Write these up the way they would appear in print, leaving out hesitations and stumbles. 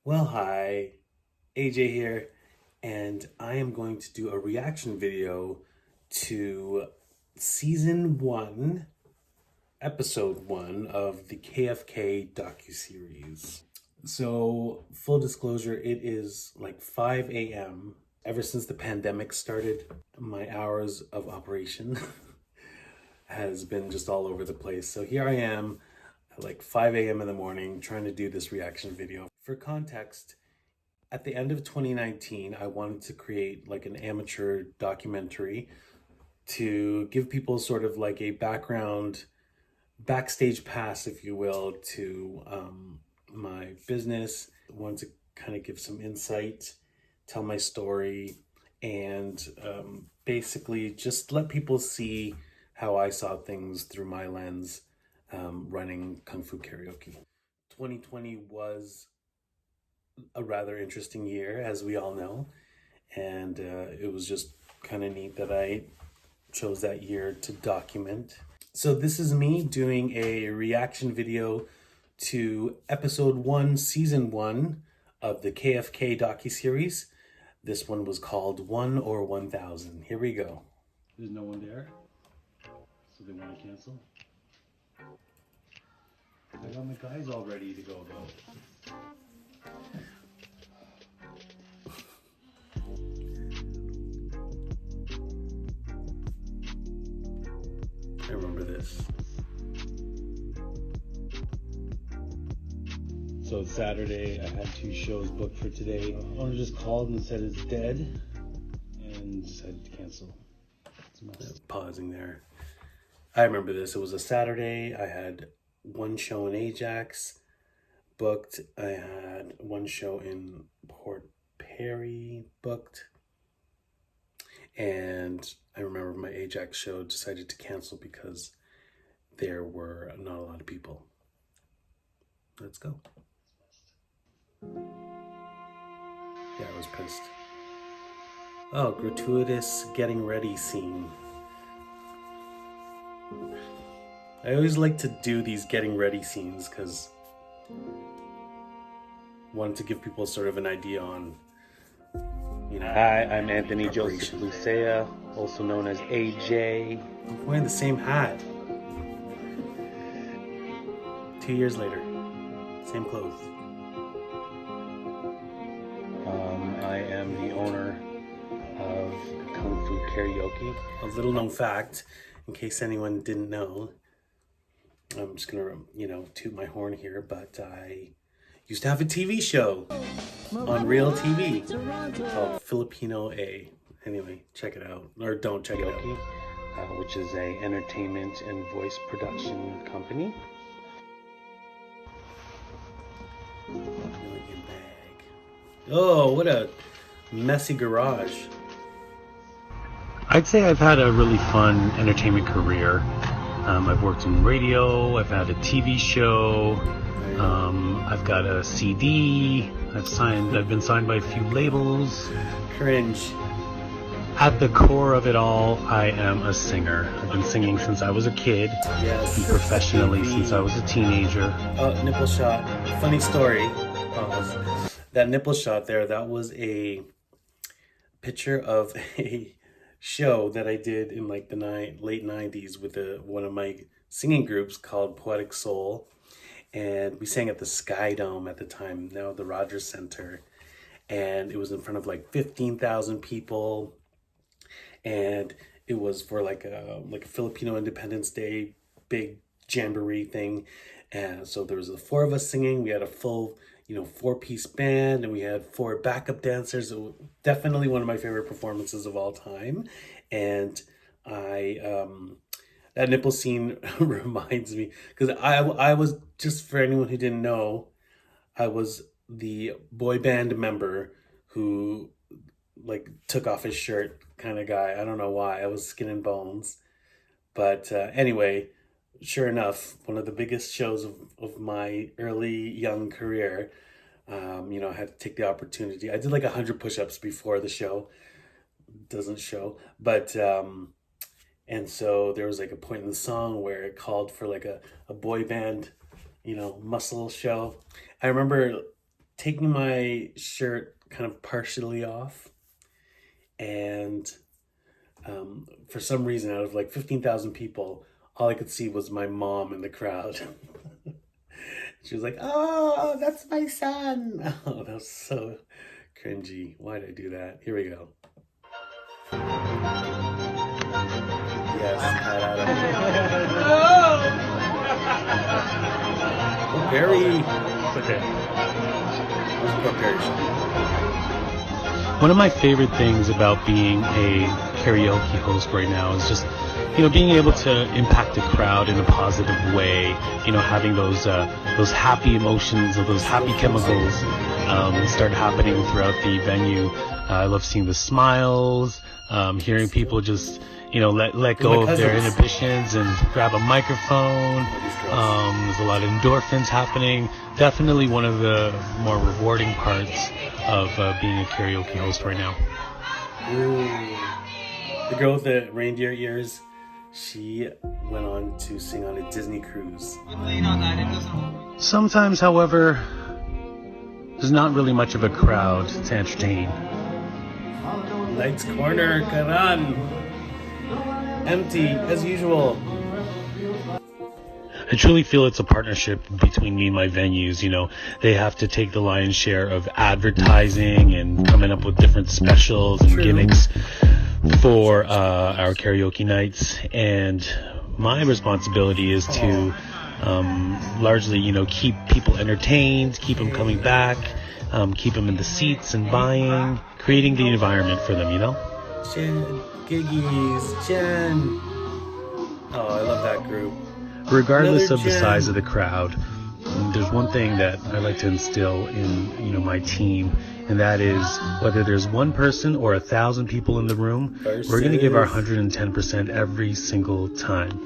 Well, hi, AJ here, and I am going to do a reaction video to season 1, episode 1 of the KfK DocuSeries. So, full disclosure, it is like 5 a.m. Ever since the pandemic started, my hours of operation has been just all over the place. So here I am at like 5 a.m. in the morning trying to do this reaction video. For context, at the end of 2019, I wanted to create like an amateur documentary to give people sort of like a backstage pass, if you will, to my business. I wanted to kind of give some insight, tell my story, and basically just let people see how I saw things through my lens running Kung Fu Karaoke. 2020 was a rather interesting year, as we all know, and it was just kind of neat that I chose that year to document. So this is me doing a reaction video to episode 1, season 1 of the KfK DocuSeries. This one was called 1 or 1000. Here we go. There's no one there, so they want to cancel. I got my guys all ready to go though. I remember this. So it's Saturday. I had 2 shows booked for today. Owner just called and said it's dead and decided to cancel. Pausing there. I remember this. It was a Saturday. I had 1 show in Ajax booked. I had 1 show in Port Perry booked. And I remember my Ajax show decided to cancel because there were not a lot of people. Let's go. Yeah, I was pissed. Oh, gratuitous getting ready scene. I always like to do these getting ready scenes because I wanted to give people sort of an idea on, you know. Hi, I'm Anthony Joseph Lucea, also known as AJ. I'm wearing the same hat. 2 years later, same clothes. I am the owner of Kung Fu Karaoke. A little known fact, in case anyone didn't know, I'm just gonna, toot my horn here, but I used to have a TV show on Real TV called Filipino A. Anyway, check it out, or don't check it out. Which is a entertainment and voice production company. Million bag. Oh, what a messy garage. I'd say I've had a really fun entertainment career. I've worked in radio, I've had a TV show, I've got a CD, I've been signed by a few labels. Cringe. At the core of it all, I am a singer. I've been singing since I was a kid, and professionally since I was a teenager. Oh, nipple shot. Funny story. That nipple shot there, that was a picture of a show that I did in like the late 90s with one of my singing groups called Poetic Soul, and we sang at the Sky Dome at the time, now the Rogers Center, and it was in front of like 15,000 people, and it was for like a Filipino Independence Day big jamboree thing. And so there was the 4 of us singing. We had a full 4-piece band, and we had 4 backup dancers. It was definitely one of my favorite performances of all time. And that nipple scene reminds me, because I was, just for anyone who didn't know, I was the boy band member who like took off his shirt kind of guy. I don't know why. I was skin and bones. But anyway, sure enough, one of the biggest shows of my early young career, I had to take the opportunity. I did like 100 push-ups before the show. Doesn't show. But, and so there was like a point in the song where it called for like a boy band, muscle show. I remember taking my shirt kind of partially off, and for some reason, out of like 15,000 people, all I could see was my mom in the crowd. She was like, "Oh, that's my son." Oh, that was so cringy. Why did I do that? Here we go. Yes, Pat Adam. Oh, Perry. Okay. Poor Perry. One of my favorite things about being a karaoke host right now is just, being able to impact the crowd in a positive way. Having those happy emotions or those happy chemicals start happening throughout the venue. I love seeing the smiles, hearing people just, let go of their inhibitions and grab a microphone. There's a lot of endorphins happening. Definitely one of the more rewarding parts of being a karaoke host right now. Ooh. The girl with the reindeer ears, she went on to sing on a Disney cruise. Sometimes, however, there's not really much of a crowd to entertain. Lights Corner, Karan. Empty, as usual. I truly feel it's a partnership between me and my venues. They have to take the lion's share of advertising and coming up with different specials and gimmicks for our karaoke nights. And my responsibility is to largely, keep people entertained, keep them coming back, keep them in the seats and buying, creating the environment for them, Jen, Giggies, Jen. Oh, I love that group. Regardless of the size of the crowd, there's one thing that I like to instill in, my team, and that is whether there's one person or 1,000 people in the room, we're going to give our 110% every single time.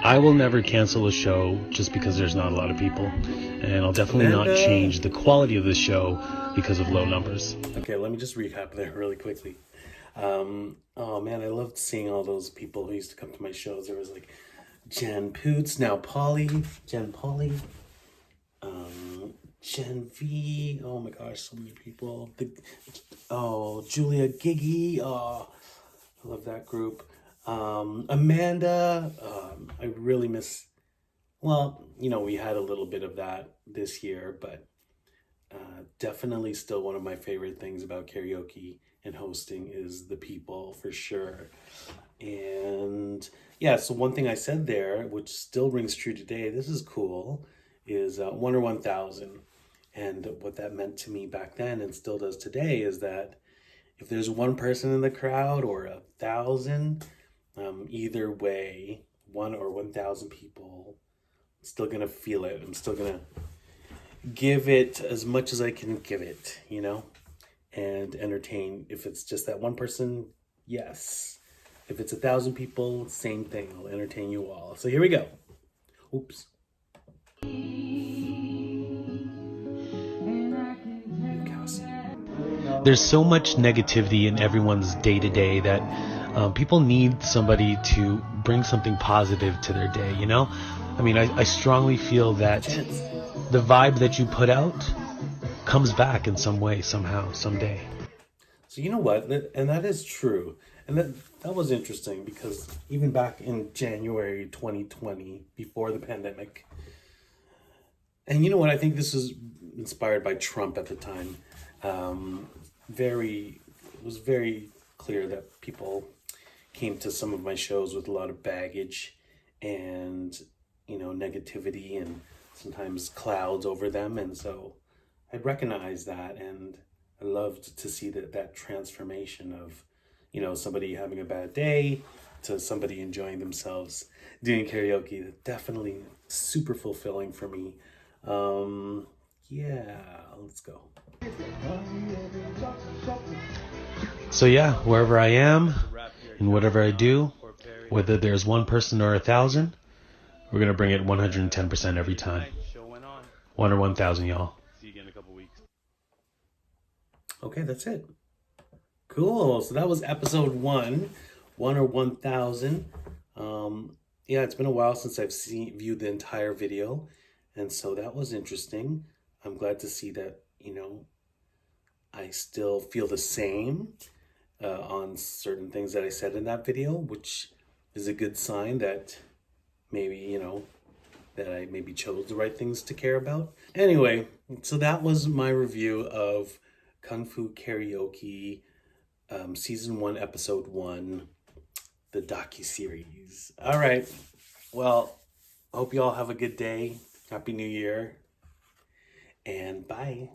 I will never cancel a show just because there's not a lot of people, and I'll definitely not change the quality of the show because of low numbers. Okay, let me just recap there really quickly. Oh man, I loved seeing all those people who used to come to my shows. There was like Jen Poots, now Jen Polly, Jen V. Oh my gosh, so many people. Julia Giggy. Oh, I love that group. Amanda. I really miss. Well, we had a little bit of that this year, but definitely still one of my favorite things about karaoke and hosting is the people, for sure. And yeah, so one thing I said there, which still rings true today, this is cool, is 1 or 1,000. And what that meant to me back then and still does today is that if there's one person in the crowd or 1,000, either way, 1 or 1,000 people, I'm still gonna feel it. I'm still gonna give it as much as I can give it, and entertain. If it's just that one person, yes. If it's 1,000 people, same thing. I'll entertain you all. So here we go. Oops. There's so much negativity in everyone's day-to-day that people need somebody to bring something positive to their day, I strongly feel that the vibe that you put out comes back in some way, somehow, someday. So you know what? And that is true. And that was interesting because even back in January 2020, before the pandemic, and you know what? I think this is inspired by Trump at the time. It was very clear that people came to some of my shows with a lot of baggage and, negativity and sometimes clouds over them. And so I recognized that, and I loved to see that transformation of, somebody having a bad day to somebody enjoying themselves doing karaoke. Definitely super fulfilling for me. Yeah, let's go. So yeah, wherever I am and whatever I do, whether there's one person or 1,000, we're going to bring it 110% every time. 1 or 1,000, y'all. See you again in a couple weeks. Okay, that's it. Cool. So that was episode 1 or 1,000. Yeah, it's been a while since I've viewed the entire video, and so that was interesting. I'm glad to see that, I still feel the same on certain things that I said in that video, which is a good sign that maybe, that I maybe chose the right things to care about. Anyway, so that was my review of Kung Fu Karaoke Season 1, Episode 1, the docuseries. All right. Well, hope you all have a good day. Happy New Year. And bye.